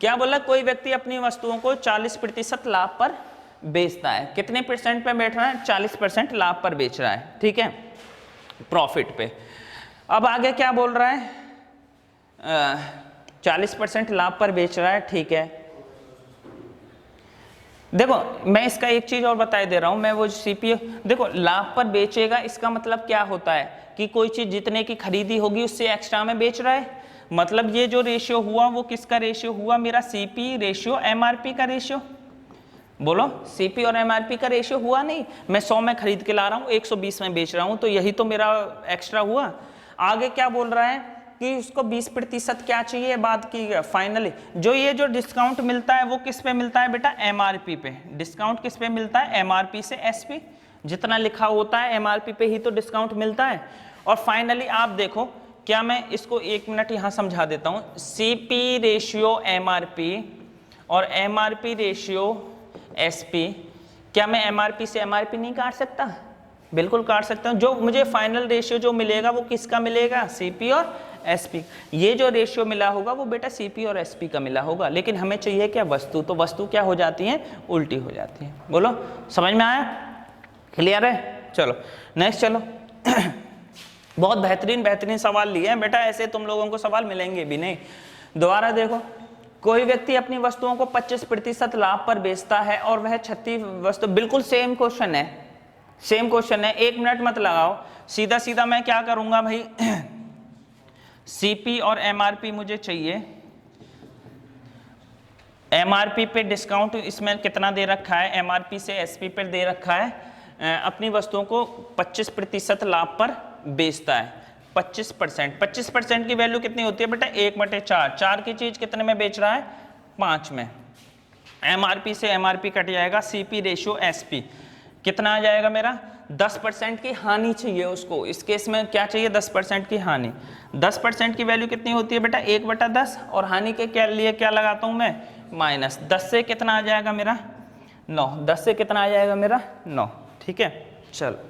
क्या बोला, कोई व्यक्ति अपनी वस्तुओं को 40% लाभ पर बेचता है। कितने % पे बेच रहा है, 40% लाभ पर बेच रहा है। ठीक है, प्रॉफिट पे। अब आगे क्या बोल रहा है, 40% लाभ पर बेच रहा है। ठीक है, देखो मैं इसका एक चीज और बता दे रहा हूं, मैं वो सीपीयू, देखो लाभ पर बेचेगा, इसका मतलब क्या होता है कि कोई चीज जितने की खरीदी होगी उससे एक्स्ट्रा में बेच रहा है। मतलब ये जो रेशियो हुआ वो किसका रेशियो हुआ, मेरा सीपी रेशियो एमआरपी का रेशियो। बोलो, सीपी और एमआरपी का रेशियो हुआ नहीं। मैं 100 में खरीद के ला रहा हूँ, 120 में बेच रहा हूँ, तो यही तो मेरा एक्स्ट्रा हुआ। आगे क्या बोल रहा है कि उसको 20% क्या चाहिए, बात की फाइनली। जो डिस्काउंट मिलता है वो किस पे मिलता है बेटा, एमआरपी पे। डिस्काउंट किस पे मिलता है, एमआरपी से एसपी। जितना लिखा होता है एमआरपी पे ही तो डिस्काउंट मिलता है। और फाइनली आप देखो, क्या मैं इसको 1 मिनट यहाँ समझा देता हूँ। सीपी रेशियो एमआरपी और एमआरपी रेशियो एसपी क्या मैं एमआरपी से एमआरपी नहीं काट सकता? बिल्कुल काट सकता हूँ। जो मुझे फाइनल रेशियो जो मिलेगा वो किसका मिलेगा? सीपी और एसपी। ये जो रेशियो मिला होगा वो बेटा सीपी और एसपी का मिला होगा, लेकिन हमें चाहिए क्या? वस्तु। तो वस्तु क्या हो जाती है? उल्टी हो जाती है। बोलो, समझ में आया? क्लियर है? चलो नेक्स्ट चलो। बहुत बेहतरीन सवाल लिए हैं बेटा, ऐसे तुम लोगों को सवाल मिलेंगे भी नहीं। दोबारा देखो, कोई व्यक्ति अपनी वस्तुओं को 25% लाभ पर बेचता है और वह 36 वस्तु, बिल्कुल सेम क्वेश्चन है, सेम क्वेश्चन है, 1 मिनट मत लगाओ, सीधा सीधा मैं क्या करूंगा भाई, सीपी और एमआरपी मुझे चाहिए। एमआरपी पे डिस्काउंट इसमें कितना दे रखा है? एमआरपी से एसपी पर दे रखा है अपनी वस्तुओं को 25% लाभ पर बेचता है। 25% की वैल्यू कितनी होती है बेटा? 1/4। 4 की चीज कितने में बेच रहा है? 5 में। एमआरपी से एमआरपी कट जाएगा, सीपी रेशियो एसपी कितना आ जाएगा मेरा? 10% की हानि चाहिए उसको। इस केस में क्या चाहिए? 10% की हानि। 10% की वैल्यू कितनी होती है बेटा? 1/10, और हानि के क्या लिए क्या लगाता हूं मैं? माइनस। 10 से कितना आ जाएगा मेरा? 9। 10 से कितना आ जाएगा मेरा? 9। ठीक है, चलो।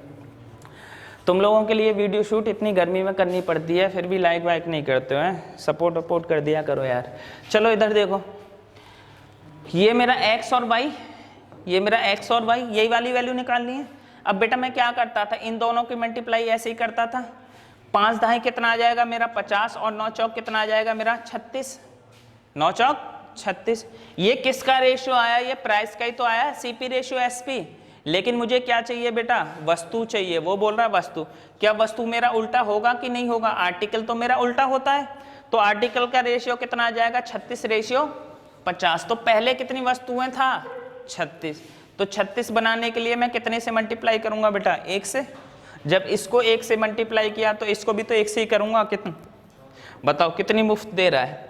तुम लोगों के लिए वीडियो शूट इतनी गर्मी में करनी पड़ती है, फिर भी लाइक वाइक नहीं करते हो, सपोर्ट वपोर्ट कर दिया करो यार। चलो इधर देखो, ये मेरा x और y, ये मेरा x और y, यही वाली वैल्यू निकालनी है। अब बेटा मैं क्या करता था? इन दोनों की मल्टीप्लाई ऐसे ही करता था। 5 दाएं कितना आ जाएगा मेरा? 50, और 9 चौक कितना आ जाएगा मेरा? 36। 9 चौक 36। ये किसका रेशियो आया? ये प्राइस का ही तो आया, सीपी रेशियो एसपी। लेकिन मुझे क्या चाहिए बेटा? वस्तु चाहिए। वो बोल रहा है वस्तु। क्या वस्तु मेरा उल्टा होगा कि नहीं होगा? आर्टिकल तो मेरा उल्टा होता है, तो आर्टिकल का रेशियो कितना आ जाएगा? 36 रेशियो 50। तो पहले कितनी वस्तुएं था? 36। तो 36 बनाने के लिए मैं कितने से मल्टीप्लाई करूंगा बेटा? 1 से। जब इसको 1 से मल्टीप्लाई किया तो इसको भी तो 1 से ही करूंगा। कितना बताओ, कितनी मुफ्त दे रहा है?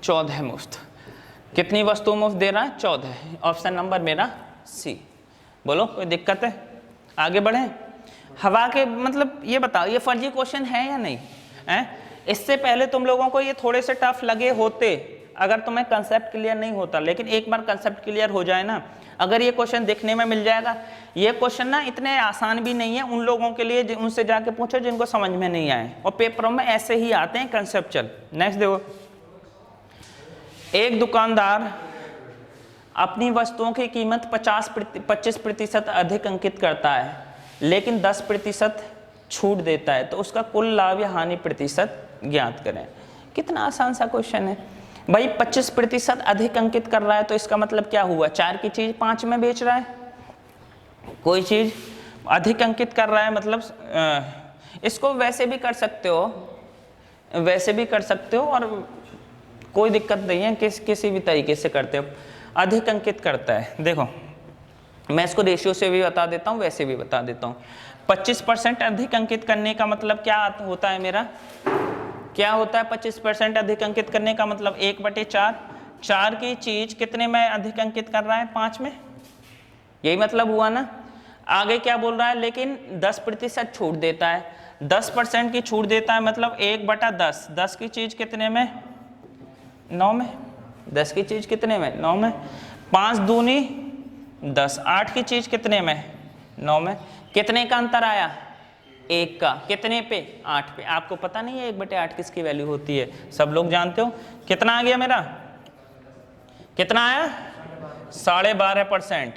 14 मुफ्त। कितनी वस्तु मुफ्त दे रहा है? 14। ऑप्शन नंबर मेरा सी। बोलो, कोई दिक्कत है? आगे बढ़े। हवा के मतलब ये बताओ, ये फर्जी क्वेश्चन है या नहीं है? इससे पहले तुम लोगों को ये थोड़े से टफ लगे होते अगर तुम्हें कंसेप्ट क्लियर नहीं होता, लेकिन एक बार कंसेप्ट क्लियर हो जाए ना, अगर ये क्वेश्चन देखने में मिल जाएगा। ये क्वेश्चन ना इतने आसान भी नहीं है उन लोगों के लिए, उनसे जाके पूछो जिनको समझ में नहीं आए, और पेपरों में ऐसे ही आते हैं कंसेप्चुअल। नेक्स्ट देखो, एक दुकानदार अपनी वस्तुओं की कीमत 25% अधिक अंकित करता है, लेकिन 10% छूट देता है, तो उसका कुल लाभ या हानि प्रतिशत ज्ञात करें। कितना आसान सा क्वेश्चन है भाई। 25% अधिक अंकित कर रहा है तो इसका मतलब क्या हुआ? 4 की चीज 5 में बेच रहा है। कोई चीज अधिक अंकित कर रहा है मतलब इसको वैसे भी कर सकते हो, वैसे भी कर सकते हो, और कोई दिक्कत नहीं है, किसी भी तरीके से करते हो। अधिक अंकित करता है, देखो मैं इसको रेशियो से भी बता देता हूँ, वैसे भी बता देता हूँ। 25% अधिक अंकित करने का मतलब क्या होता है मेरा? क्या होता है 25% अधिक अंकित करने का मतलब? 1/4। 4 की चीज कितने में अधिक अंकित कर रहा है? 5 में। यही मतलब हुआ ना। आगे क्या बोल रहा है? लेकिन 10% छूट देता है। 10% की छूट देता है मतलब 1/10। 10 की चीज कितने में? 9 में। 10 की चीज कितने में? 9 में। 5 दूनी 10। 8 की चीज कितने में? 9 में। कितने का अंतर आया? 1 का। कितने पे? 8 पे। आपको पता नहीं है 1/8 किसकी वैल्यू होती है? सब लोग जानते हो। कितना आ गया मेरा? कितना आया? 12.5%।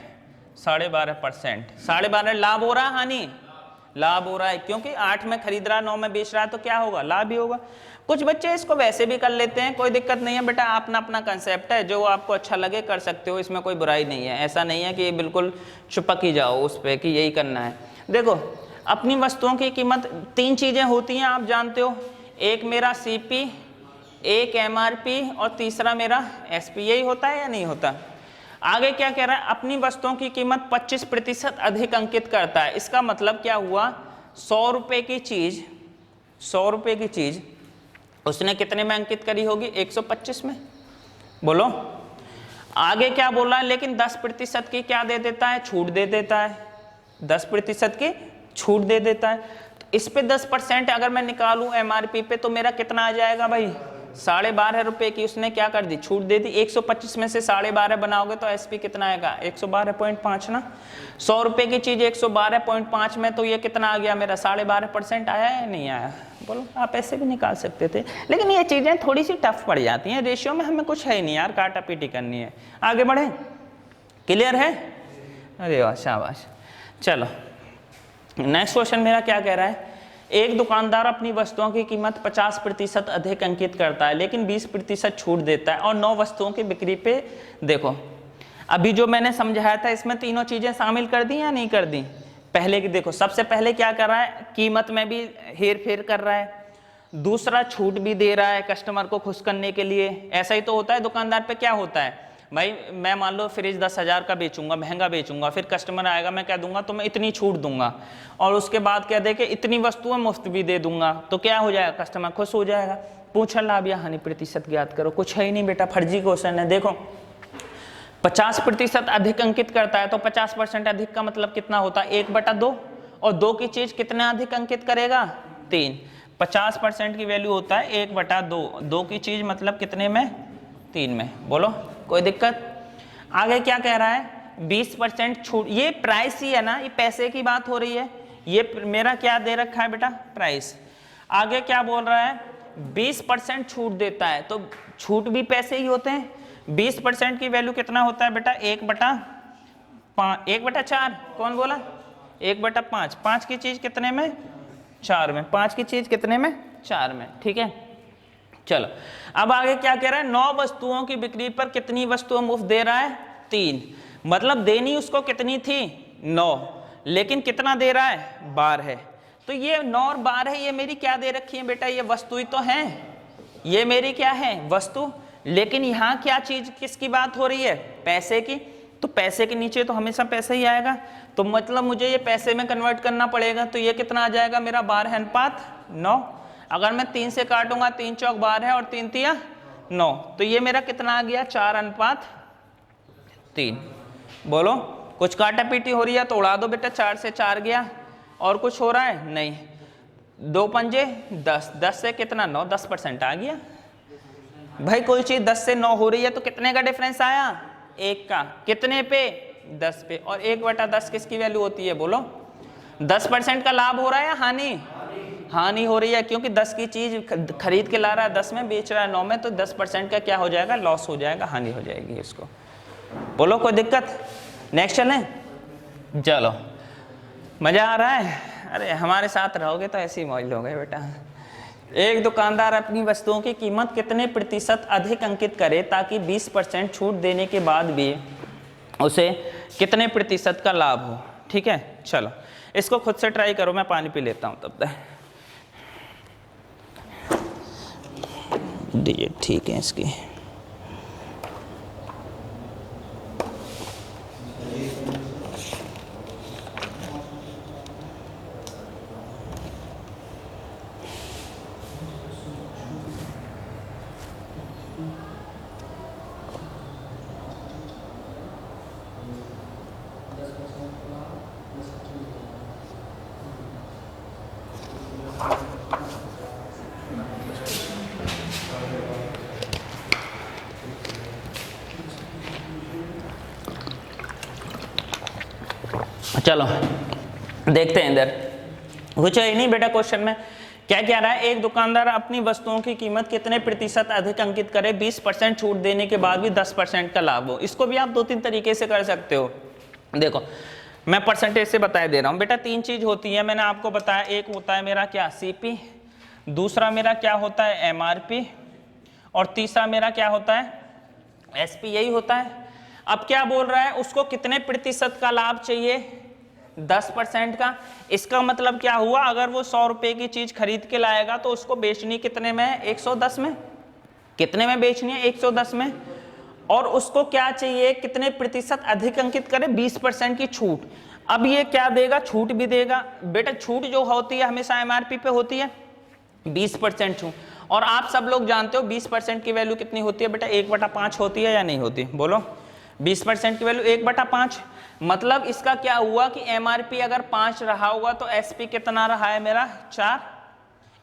12.5%। 12.5 लाभ हो रहा, हानि? लाभ हो रहा है, क्योंकि 8 में खरीद रहा, 9 में बेच रहा है, तो क्या होगा? लाभ ही होगा। कुछ बच्चे इसको वैसे भी कर लेते हैं, कोई दिक्कत नहीं है बेटा, अपना अपना कंसेप्ट है, जो आपको अच्छा लगे कर सकते हो, इसमें कोई बुराई नहीं है। ऐसा नहीं है कि बिल्कुल चुपक ही जाओ उस पर कि यही करना है। देखो, अपनी वस्तुओं की कीमत 3 चीजें होती हैं, आप जानते हो। एक मेरा सीपी, एक एमआरपी, और तीसरा मेरा एसपी। यही होता है या नहीं होता? आगे क्या कह रहा है? अपनी वस्तुओं की कीमत 25% अधिक अंकित करता है। इसका मतलब क्या हुआ? 100 रुपए की चीज, 100 रुपए की चीज उसने कितने में अंकित करी होगी? 125 में। बोलो, आगे क्या बोल रहा है? लेकिन 10% की क्या दे देता है? छूट दे देता है। 10% की छूट दे देता है। तो इस पे 10% अगर मैं निकालूं एमआरपी पे, तो मेरा कितना आ जाएगा भाई? 12.5 रुपए की उसने क्या कर दी, छूट दे दी। 125 में से 12.5 बनाओगे तो एसपी कितना आएगा, 112.5 ना। 100 रुपए की चीज 112.5 में, तो ये कितना आ गया मेरा, 12.5% आया या नहीं आया, बोलो। आप ऐसे भी निकाल सकते थे, लेकिन ये चीजें थोड़ी सी टफ पड़ जाती हैं, रेशियो में हमें कुछ है ही नहीं यार, काटा पीटी करनी है। आगे बढ़े, क्लियर है, अरे वाह शाबाश। चलो नेक्स्ट क्वेश्चन मेरा क्या कह रहा है, एक दुकानदार अपनी वस्तुओं की कीमत 50% अधिक अंकित करता है लेकिन 20% छूट देता है और 9 वस्तुओं की बिक्री पे, देखो अभी जो मैंने समझाया था इसमें तीनों चीजें शामिल कर दी या नहीं कर दी। पहले की देखो, सबसे पहले क्या कर रहा है, कीमत में भी हेर फेर कर रहा है, दूसरा छूट भी दे रहा है कस्टमर को खुश करने के लिए। ऐसा ही तो होता है दुकानदार पे, क्या होता है भाई, मैं मान लो फ्रिज 10,000 का बेचूंगा, महंगा बेचूंगा, फिर कस्टमर आएगा, मैं कह दूंगा तो मैं इतनी छूट दूंगा, और उसके बाद कह दे कि इतनी वस्तुएं मुफ्त भी दे दूंगा, तो क्या हो जाएगा, कस्टमर खुश हो जाएगा। पूछा लाभ या हानि प्रतिशत ज्ञात करो, कुछ है ही नहीं बेटा, फर्जी क्वेश्चन है। देखो 50% अधिक अंकित करता है तो 50% अधिक का मतलब कितना होता है, 1/2, और 2 की चीज कितना अधिक अंकित करेगा, 3। 50% की वैल्यू होता है 1/2, 2 की चीज मतलब कितने में, 3 में, बोलो कोई दिक्कत। आगे क्या कह रहा है, 20% छूट, ये प्राइस ही है ना, ये पैसे की बात हो रही है, ये मेरा क्या दे रखा है बेटा, प्राइस। आगे क्या बोल रहा है, 20% छूट देता है, तो छूट भी पैसे ही होते हैं। 20% की वैल्यू कितना होता है बेटा, 1/4, कौन बोला, 1/5, 5 की चीज कितने में, 4 में, 5 की चीज कितने में, 4 में, ठीक है। चलो अब आगे क्या कह रहा है, 9 वस्तुओं की बिक्री पर कितनी वस्तुएं मुफ्त दे रहा है, 3, मतलब देनी उसको कितनी थी, 9, लेकिन कितना दे रहा है, 12। तो ये 9 और 12 ये मेरी क्या दे रखी है बेटा, ये वस्तु ही तो है, ये मेरी क्या है, वस्तु। लेकिन यहाँ क्या चीज, किसकी बात हो रही है, पैसे की, तो पैसे के नीचे तो हमेशा पैसे ही आएगा, तो मतलब मुझे ये पैसे में कन्वर्ट करना पड़ेगा, तो ये कितना आ जाएगा मेरा, 12:9। अगर मैं 3 से काटूंगा, 3 चौक 12 और 3 तिया 9, तो ये मेरा कितना आ गया, 4:3। बोलो कुछ काटा पीटी हो रही है तो उड़ा दो बेटा, 4 से 4 गया, और कुछ हो रहा है नहीं, 2 पंजे 10, 10 से कितना 9, 10% आ गया भाई। कोई चीज 10 से 9 हो रही है तो कितने का डिफरेंस आया, 1 का, कितने पे, 10 पे, और 1/10 किसकी वैल्यू होती है, बोलो। 10% का लाभ हो रहा है या हानि, हानि हो रही है, क्योंकि 10 की चीज खरीद के ला रहा है, 10 में बेच रहा है 9 में, तो 10% का क्या हो जाएगा, लॉस हो जाएगा, हानि हो जाएगी इसको, बोलो कोई दिक्कत। नेक्स्ट चलें, चलो मजा आ रहा है, अरे हमारे साथ रहोगे तो ऐसे ही मौज लोगे बेटा। एक दुकानदार अपनी वस्तुओं की कीमत कितने प्रतिशत अधिक अंकित करे ताकि 20% छूट देने के बाद भी उसे कितने प्रतिशत का लाभ हो, ठीक है। चलो इसको खुद से ट्राई करो, मैं पानी पी लेता हूँ तब तक। डिजिट ठीक है इसकी, चलो देखते हैं इधर, कुछ है नहीं बेटा क्वेश्चन में। क्या कह रहा है, एक दुकानदार अपनी वस्तुओं की कीमत कितने प्रतिशत अधिक अंकित करे 20% छूट देने के बाद भी 10% का लाभ हो। इसको भी आप 2-3 तरीके से कर सकते हो। देखो मैं परसेंटेज से बताए दे रहा हूँ बेटा, 3 चीज होती है, मैंने आपको बताया। एक होता है मेरा क्या, सीपी, दूसरा मेरा क्या होता है, एमआरपी, और तीसरा मेरा क्या होता है, एसपी, यही होता है। अब क्या बोल रहा है, उसको कितने प्रतिशत का लाभ चाहिए, 10% का। इसका मतलब क्या हुआ, अगर वो 100 रुपए की चीज खरीद के लाएगा तो उसको बेचनी कितने में, 110 में। कितने में बेचनी है, 110 में। और उसको क्या चाहिए, कितने प्रतिशत अधिक अंकित करे, 20% की छूट। अब ये क्या देगा, छूट भी देगा बेटा। छूट जो होती है हमेशा एमआरपी पे होती है, 20% छूट। और आप सब लोग जानते हो 20% की वैल्यू कितनी होती है बेटा, 1/5 होती है या नहीं होती, बोलो। 20% की वैल्यू 1/5। मतलब इसका क्या हुआ कि एमआरपी अगर 5 रहा होगा तो एसपी कितना रहा है मेरा, 4।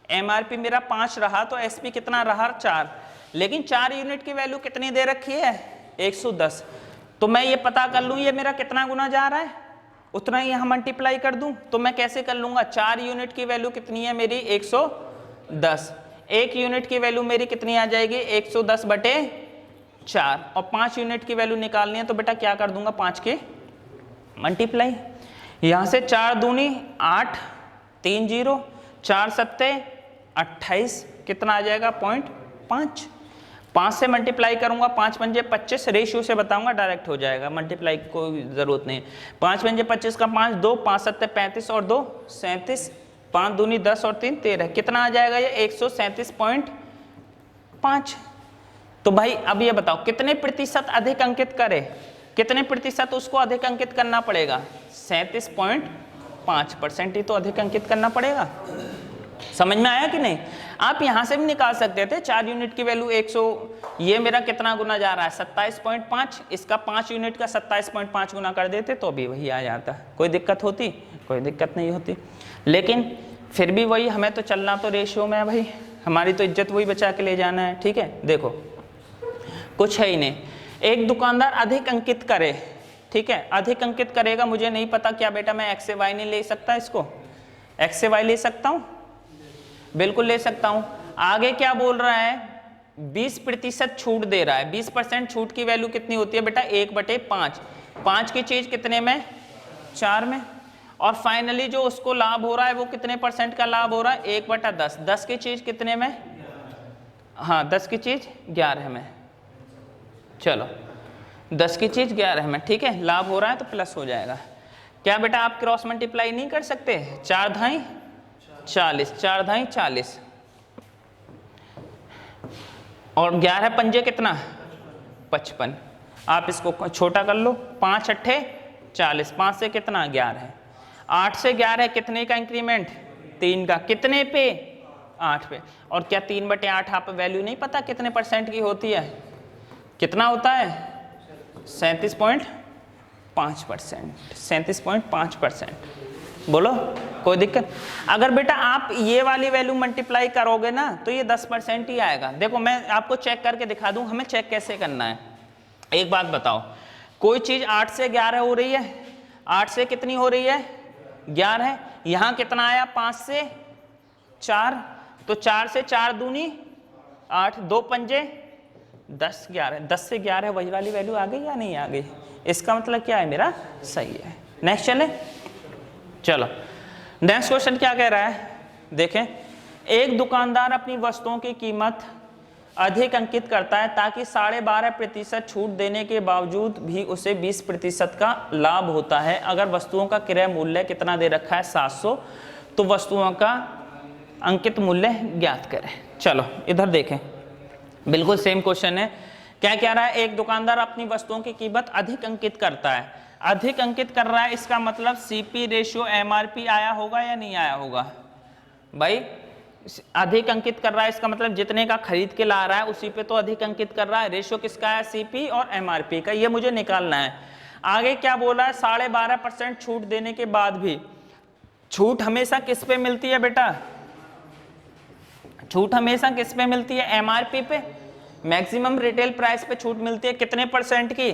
एमआरपी मेरा 5 रहा तो एसपी कितना रहा, 4। लेकिन 4 यूनिट की वैल्यू कितनी दे रखी है 110। तो मैं ये पता कर लूँ ये मेरा कितना गुना जा रहा है, उतना ही यहाँ मल्टीप्लाई कर दूं। तो मैं कैसे कर लूंगा, 4 यूनिट की वैल्यू कितनी है मेरी 110, 1 यूनिट की वैल्यू मेरी कितनी आ जाएगी 110 बटे 4, और 5 यूनिट की वैल्यू निकालनी है तो बेटा क्या कर दूंगा 5 के मल्टीप्लाई। यहाँ से 4 दूनी 8, 3 0, 4 सत्ते 28, कितना आ जाएगा 0.5। 5 से मल्टीप्लाई करूंगा, 5 पंजे 25, रेशियो से बताऊंगा डायरेक्ट हो जाएगा, मल्टीप्लाई कोई जरूरत नहीं। 5 पंजे 25 का 5, 2 5 सत्ते 35 और 2 37, 5 दूनी 10 और 3 13, कितना आ जाएगा ये 137.5। तो भाई अब ये बताओ कितने प्रतिशत अधिक अंकित करे, कितने प्रतिशत उसको अधिक अंकित करना पड़ेगा, 37.5% ही तो अधिक अंकित करना पड़ेगा। समझ में आया कि नहीं। आप यहां से भी निकाल सकते थे 4 यूनिट की वैल्यू 100, ये मेरा कितना गुना जा रहा है 27.5, इसका 5 यूनिट का 27.5 गुना कर देते तो भी वही आ जाता। कोई दिक्कत होती, कोई दिक्कत नहीं होती, लेकिन फिर भी वही हमें तो चलना तो रेशियो में है भाई, हमारी तो इज्जत वही बचा के ले जाना है। ठीक है, देखो कुछ है ही नहीं, एक दुकानदार अधिक अंकित करे, ठीक है, अधिक अंकित करेगा, मुझे नहीं पता क्या बेटा मैं एक्स से वाई नहीं ले सकता, इसको एक्स से वाई ले सकता हूं, बिल्कुल ले सकता हूं। आगे क्या बोल रहा है 20% छूट दे रहा है, 20% छूट की वैल्यू कितनी होती है बेटा 1/5, 5 की चीज कितने में 4 में, और फाइनली जो उसको लाभ हो रहा है वो कितने परसेंट का लाभ हो रहा है 1/10, 10 की चीज कितने में, हाँ 10 की चीज 11 में, चलो 10 की चीज 11 में, ठीक है, लाभ हो रहा है तो प्लस हो जाएगा। क्या बेटा आप क्रॉस मल्टीप्लाई नहीं कर सकते, 4 धाई 40, 4 धाई 40 और 11 पंजे कितना 55, आप इसको छोटा कर लो, 5 अट्ठे 40, 5 से कितना 11, 8 से 11 कितने का इंक्रीमेंट 3 का, कितने पे 8 पे, और क्या 3/8 आप वैल्यू नहीं पता कितने परसेंट की होती है, कितना होता है 37.5%, 37.5%, बोलो कोई दिक्कत। अगर बेटा आप ये वाली वैल्यू मल्टीप्लाई करोगे ना तो ये 10% ही आएगा। देखो मैं आपको चेक करके दिखा दूं, हमें चेक कैसे करना है। एक बात बताओ, कोई चीज 8 से 11 हो रही है, 8 से कितनी हो रही है 11, यहां कितना आया 5 से 4, तो 4 से 4 दूनी 8, 2 पंजे 10 11, 10 से 11 वही वाली वैल्यू आ गई या नहीं आ गई, इसका मतलब क्या है मेरा सही है। नेक्स्ट चले, चलो नेक्स्ट क्वेश्चन क्या कह रहा है, देखें, एक दुकानदार अपनी वस्तुओं की कीमत अधिक अंकित करता है ताकि 12.5% छूट देने के बावजूद भी उसे 20% का लाभ होता है। अगर वस्तुओं का क्रय मूल्य कितना दे रखा है 700, तो वस्तुओं का अंकित मूल्य ज्ञात करें। चलो इधर देखें, बिल्कुल सेम क्वेश्चन है। क्या कह रहा है, एक दुकानदार अपनी वस्तुओं की कीमत अधिक अंकित करता है, अधिक अंकित कर रहा है, इसका मतलब सीपी रेशियो एमआरपी आया होगा या नहीं आया होगा भाई, अधिक अंकित कर रहा है इसका मतलब जितने का खरीद के ला रहा है उसी पे तो अधिक अंकित कर रहा है। रेशियो किसका है सीपी और एमआरपी का, ये मुझे निकालना है। आगे क्या बोला है 12.5% छूट देने के बाद भी, छूट हमेशा किस पे मिलती है बेटा, छूट हमेशा किस पे मिलती है एमआरपी पे, मैक्सिमम रिटेल प्राइस पे छूट मिलती है कितने परसेंट की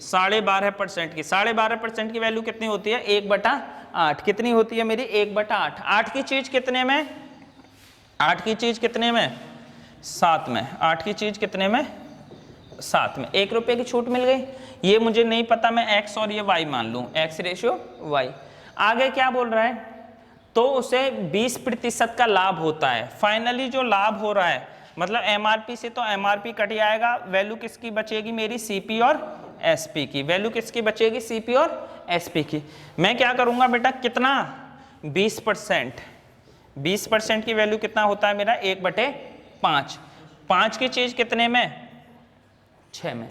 12.5% की। 12.5% की वैल्यू कितनी होती है 1/8, कितनी होती है मेरी 1/8, 8 की चीज कितने में, 8 की चीज कितने में 7 में, 8 की चीज कितने में 7 में, 1 रुपये की छूट मिल गई। ये मुझे नहीं पता, मैं x और ये y मान लूं, x रेशियो y। आगे क्या बोल रहा है, तो उसे 20% का लाभ होता है। फाइनली जो लाभ हो रहा है मतलब एमआरपी से तो एमआरपी कट जाएगा, वैल्यू किसकी बचेगी मेरी सीपी और एसपी की, वैल्यू किसकी बचेगी सीपी और एसपी की। मैं क्या करूंगा बेटा, कितना 20%, 20% की वैल्यू कितना होता है मेरा 1/5, 5 की चीज कितने में 6 में,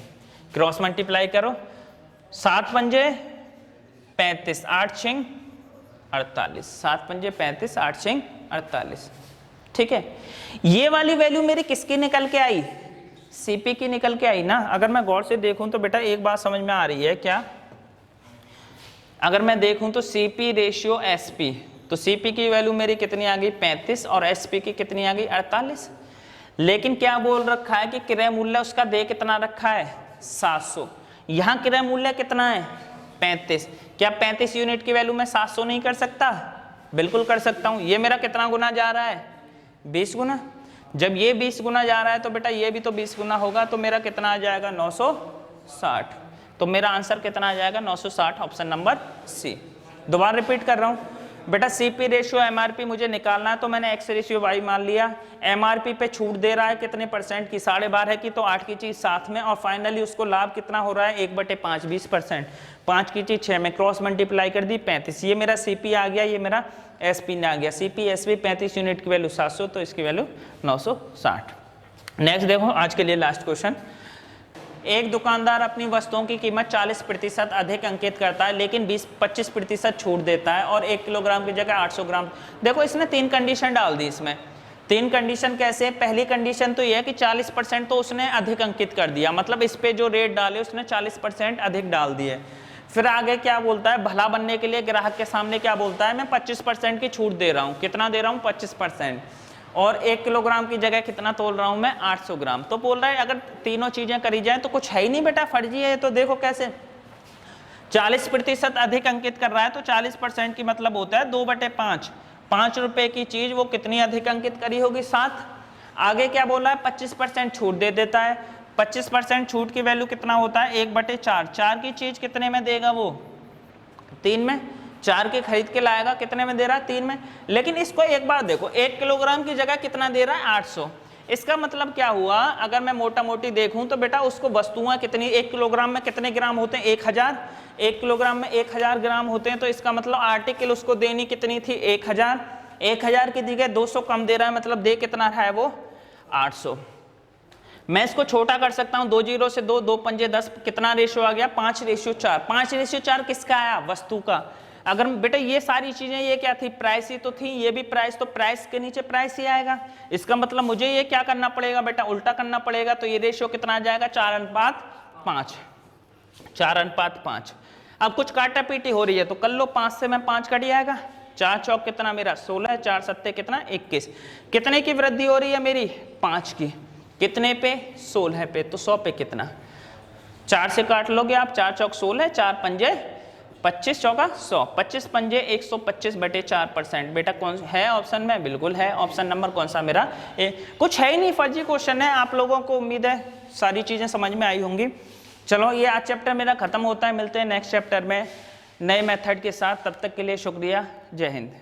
क्रॉस मल्टीप्लाई करो, 7 पंजे 35, 8 छिंग 48, 7 पंजे 35, 8 छिंग 48, ठीक है। ये वाली वैल्यू मेरी किसकी निकल के आई, सीपी की निकल के आई ना। अगर मैं गौर से देखूं तो बेटा एक बात समझ में आ रही है क्या, अगर मैं देखूं तो सीपी रेशियो एसपी, तो सीपी की वैल्यू मेरी कितनी आ गई 35 और एसपी की कितनी आ गई 48। लेकिन क्या बोल रखा है कि क्रय मूल्य उसका दे कितना रखा है 700। यहाँ क्रय मूल्य कितना है 35। क्या 35 यूनिट की वैल्यू में 700 नहीं कर सकता? बिल्कुल कर सकता हूँ। ये मेरा कितना गुना जा रहा है 20 गुना। जब ये 20 गुना जा रहा है तो बेटा ये भी तो 20 गुना होगा, तो मेरा कितना आ जाएगा 960। तो मेरा आंसर कितना आ जाएगा 960, ऑप्शन नंबर सी। दोबारा रिपीट कर रहा हूँ बेटा, सीपी रेशियो एमआरपी मुझे निकालना है, तो मैंने एक्स रेशियो वाई मान लिया। एमआरपी पे छूट दे रहा है कितने परसेंट की, 12.5 की, तो 8 की चीज 7 में, और फाइनली उसको लाभ कितना हो रहा है 1/5 20%। 5 की चीज 6 में, क्रॉस मल्टीप्लाई कर दी 35। ये मेरा सीपी आ गया, ये मेरा एसपी ने आ गया। सीपी एसपी 35 यूनिट की वैल्यू 700, तो इसकी वैल्यू 960। नेक्स्ट देखो आज के लिए लास्ट क्वेश्चन। एक दुकानदार अपनी वस्तुओं की कीमत 40% अधिक अंकित करता है, लेकिन 25% छूट देता है और 1 किलोग्राम की जगह 800 ग्राम। देखो इसने 3 कंडीशन डाल दी इसमें। 3 कंडीशन कैसे? पहली कंडीशन तो यह है कि 40% तो उसने अधिक अंकित कर दिया, मतलब इस पे जो रेट डाले उसने 40% अधिक डाल दिए। फिर आगे क्या बोलता है, भला बनने के लिए ग्राहक के सामने क्या बोलता है, मैं 25% की छूट दे रहा हूँ। कितना दे रहा हूँ 25%, और 1 किलोग्राम की जगह कितना तोल रहा हूं मैं 800 ग्राम। तो बोल रहा है अगर तीनों चीजें करी जाए तो कुछ है ही नहीं बेटा, फर्जी है। तो देखो कैसे, 40% अधिक अंकित कर रहा है, तो 40% की मतलब होता है 2/5। 5 रुपए की चीज वो कितनी अधिक अंकित करी होगी 7। आगे क्या बोला है 25% छूट दे देता है। 25% छूट की वैल्यू कितना होता है 1/4। 4 की चीज कितने में देगा वो 3 में। 4 के खरीद के लाएगा, कितने में दे रहा है 3 में। लेकिन इसको एक बार देखो, 1 किलोग्राम की जगह कितना दे रहा है 800। इसका मतलब क्या हुआ, अगर मैं मोटा मोटी देखूं तो बेटा उसको वस्तुएं कितनी, 1 किलोग्राम में कितने ग्राम होते हैं 1000। 1 किलोग्राम में 1000 ग्राम होते हैं, तो इसका मतलब आर्टिकल उसको देनी कितनी थी 1000। 1000 की जगह 200 कम दे रहा है, मतलब दे कितना रहा है वो 800। मैं इसको छोटा कर सकता हूं, 2 0 से 2, 2 पंजे 10, कितना रेशियो आ गया 5/4। 5/4 किसका आया, वस्तु का। अगर बेटा ये सारी चीजें ये क्या थी, प्राइस ही तो थी, ये भी प्राइस, तो प्राइस के नीचे प्राइस ही आएगा। इसका मतलब मुझे ये क्या करना पड़ेगा बेटा, उल्टा करना पड़ेगा। तो ये रेशियो कितना आ जाएगा 4:5। 4:5। अब कुछ काटा पीटी हो रही है तो कर लो, 5 से मैं 5 कट जाएगा। 4 चौक कितना मेरा 16, 4 सत्ते कितना 21। कितने की वृद्धि हो रही है मेरी 5 की। कितने पे 16 पे, तो 100 पे कितना 4 से काट लोगे आप। 4 चौक 16, 4 पंजे 25, चौका 100। 25 पंजे 125/4%। बेटा कौन है ऑप्शन में, बिल्कुल है ऑप्शन नंबर कौन सा मेरा ए। कुछ है ही नहीं, फर्जी क्वेश्चन है। आप लोगों को उम्मीद है सारी चीजें समझ में आई होंगी। चलो ये आज चैप्टर मेरा खत्म होता है, मिलते हैं नेक्स्ट चैप्टर में नए मेथड के साथ। तब तक के लिए शुक्रिया, जय हिंद।